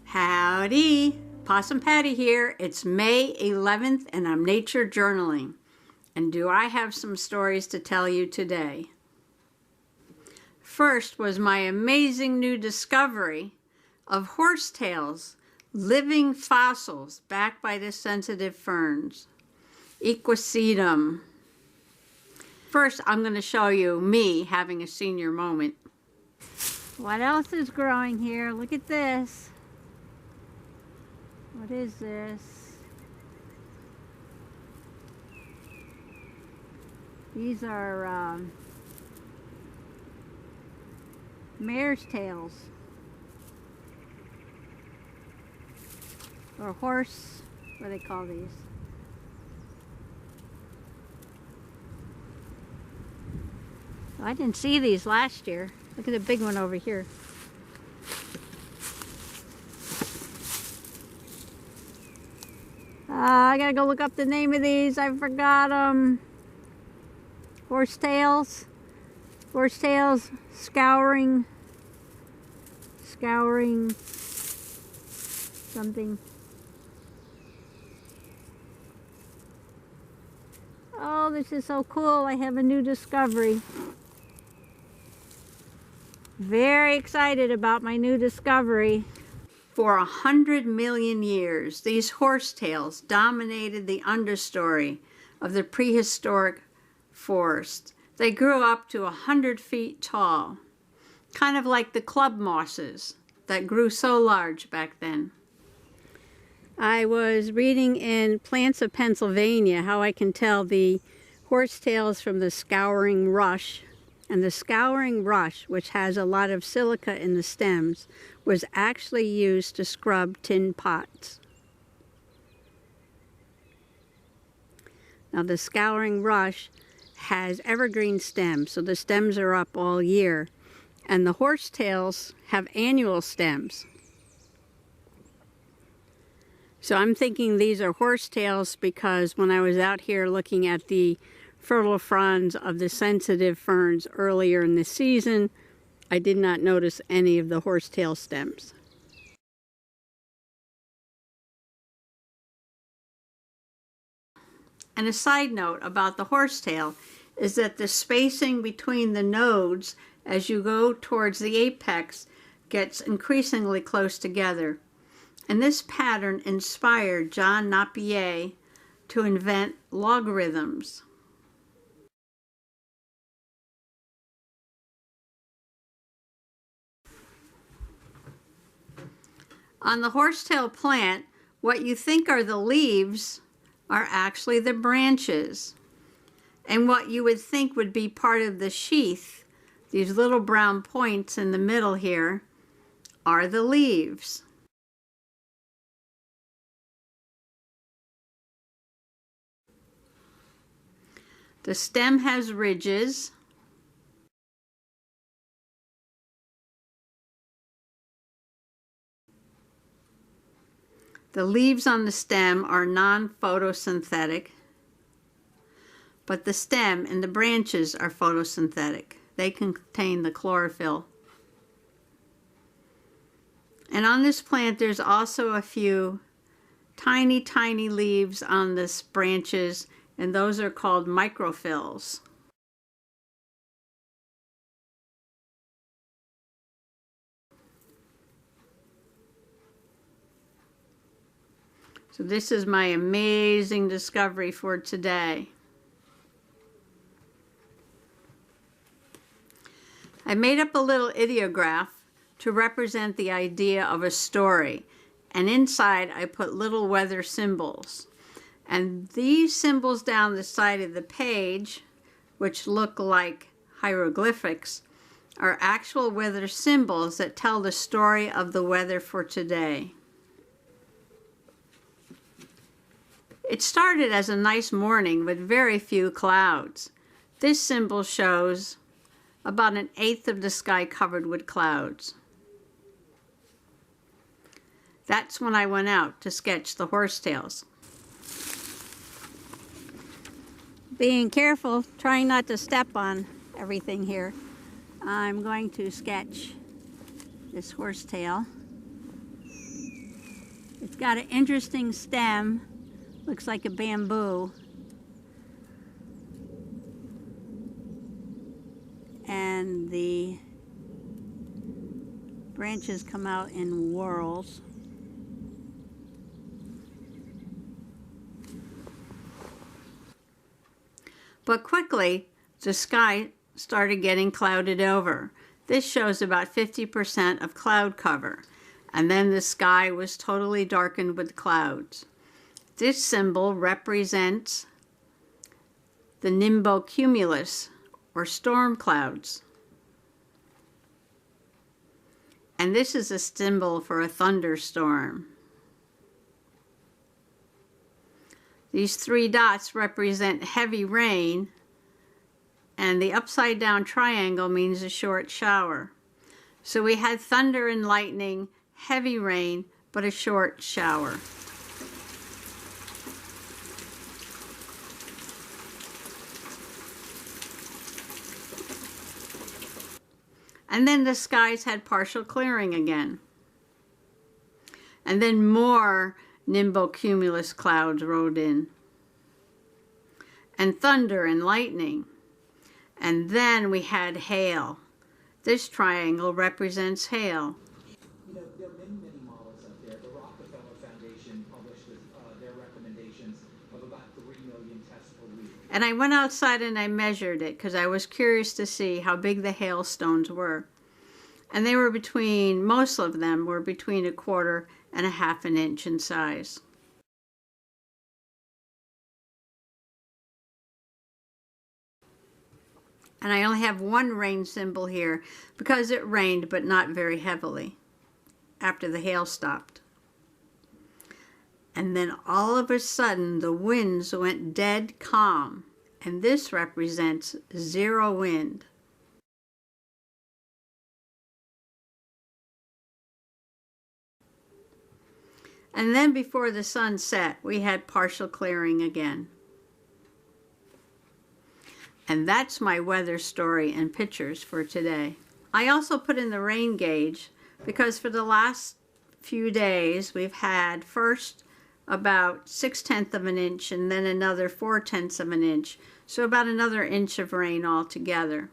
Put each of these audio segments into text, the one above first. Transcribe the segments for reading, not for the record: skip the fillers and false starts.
Howdy, Possum Patty here. It's May 11th and I'm nature journaling. And do I have some stories to tell you today? First was my amazing new discovery of horsetails, living fossils backed by the sensitive ferns. Equisetum. First, I'm going to show you me having a senior moment. What else is growing here? Look at this. What is this? These are mare's tails. Or horse, what do they call these? Oh, I didn't see these last year. Look at the big one over here. I gotta go look up the name of these. I forgot them. Horsetails. Horsetails. Scouring something. Oh, this is so cool. I have a new discovery. Very excited about my new discovery. For 100 million years, these horsetails dominated the understory of the prehistoric forest. They grew up to 100 feet tall, kind of like the club mosses that grew so large back then. I was reading in Plants of Pennsylvania how I can tell the horsetails from the scouring rush. And the scouring rush, which has a lot of silica in the stems, was actually used to scrub tin pots. Now the scouring rush has evergreen stems, so the stems are up all year. And the horsetails have annual stems. So I'm thinking these are horsetails because when I was out here looking at the fertile fronds of the sensitive ferns earlier in the season, I did not notice any of the horsetail stems. And a side note about the horsetail is that the spacing between the nodes as you go towards the apex gets increasingly close together. And this pattern inspired John Napier to invent logarithms. On the horsetail plant, what you think are the leaves are actually the branches. And what you would think would be part of the sheath, these little brown points in the middle here, are the leaves. The stem has ridges. The leaves on the stem are non-photosynthetic, but the stem and the branches are photosynthetic. They contain the chlorophyll. And on this plant, there's also a few tiny, tiny leaves on the branches, and those are called microphyls. So this is my amazing discovery for today. I made up a little ideograph to represent the idea of a story, and inside I put little weather symbols. And these symbols down the side of the page, which look like hieroglyphics, are actual weather symbols that tell the story of the weather for today. It started as a nice morning with very few clouds, This symbol shows about 1/8 of the sky covered with clouds. That's when I went out to sketch the horsetails. Being careful, trying not to step on everything here, I'm going to sketch this horsetail. It's got an interesting stem, looks like a bamboo. And the branches come out in whorls. But quickly, the sky started getting clouded over. This shows about 50% of cloud cover. And then the sky was totally darkened with clouds. This symbol represents the nimbocumulus, or storm clouds. And this is a symbol for a thunderstorm. These 3 dots represent heavy rain, and the upside down triangle means a short shower. So we had thunder and lightning, heavy rain, but a short shower. And then the skies had partial clearing again. And then more nimbocumulus clouds rolled in. And thunder and lightning. And then we had hail. This triangle represents hail. You know, there are many models out there. The Rockefeller Foundation published their recommendations of about 3 million tests per week. And I went outside and I measured it because I was curious to see how big the hailstones were. And they were most of them were between 1/4 and 1/2 inch in size. And I only have one rain symbol here because it rained, but not very heavily after the hail stopped. And then all of a sudden the winds went dead calm, and this represents 0 wind. And then before the sun set, we had partial clearing again. And that's my weather story and pictures for today. I also put in the rain gauge because for the last few days we've had first about 6/10 of an inch and then another 4/10 of an inch. So about another inch of rain altogether.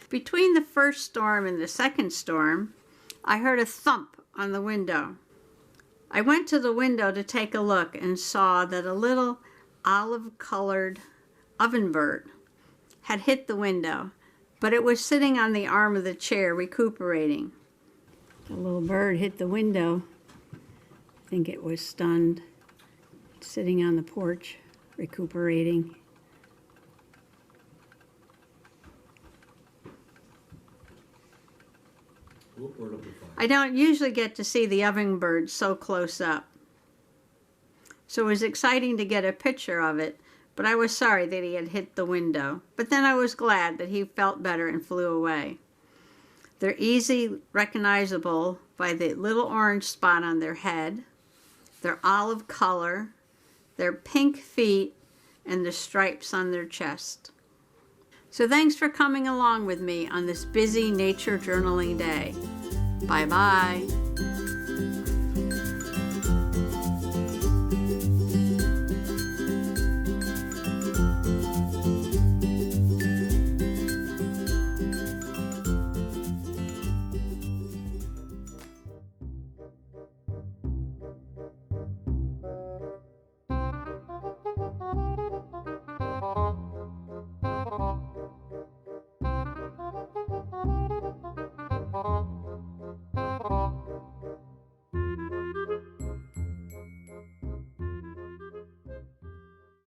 Between the first storm and the second storm, I heard a thump on the window. I went to the window to take a look and saw that a little olive-colored Ovenbird had hit the window, but it was sitting on the arm of the chair recuperating. The little bird hit the window. I think it was stunned, sitting on the porch recuperating. I don't usually get to see the Ovenbird so close up. So it was exciting to get a picture of it, but I was sorry that he had hit the window. But then I was glad that he felt better and flew away. They're easily recognizable by the little orange spot on their head, their olive color, their pink feet, and the stripes on their chest. So thanks for coming along with me on this busy nature journaling day. Bye-bye.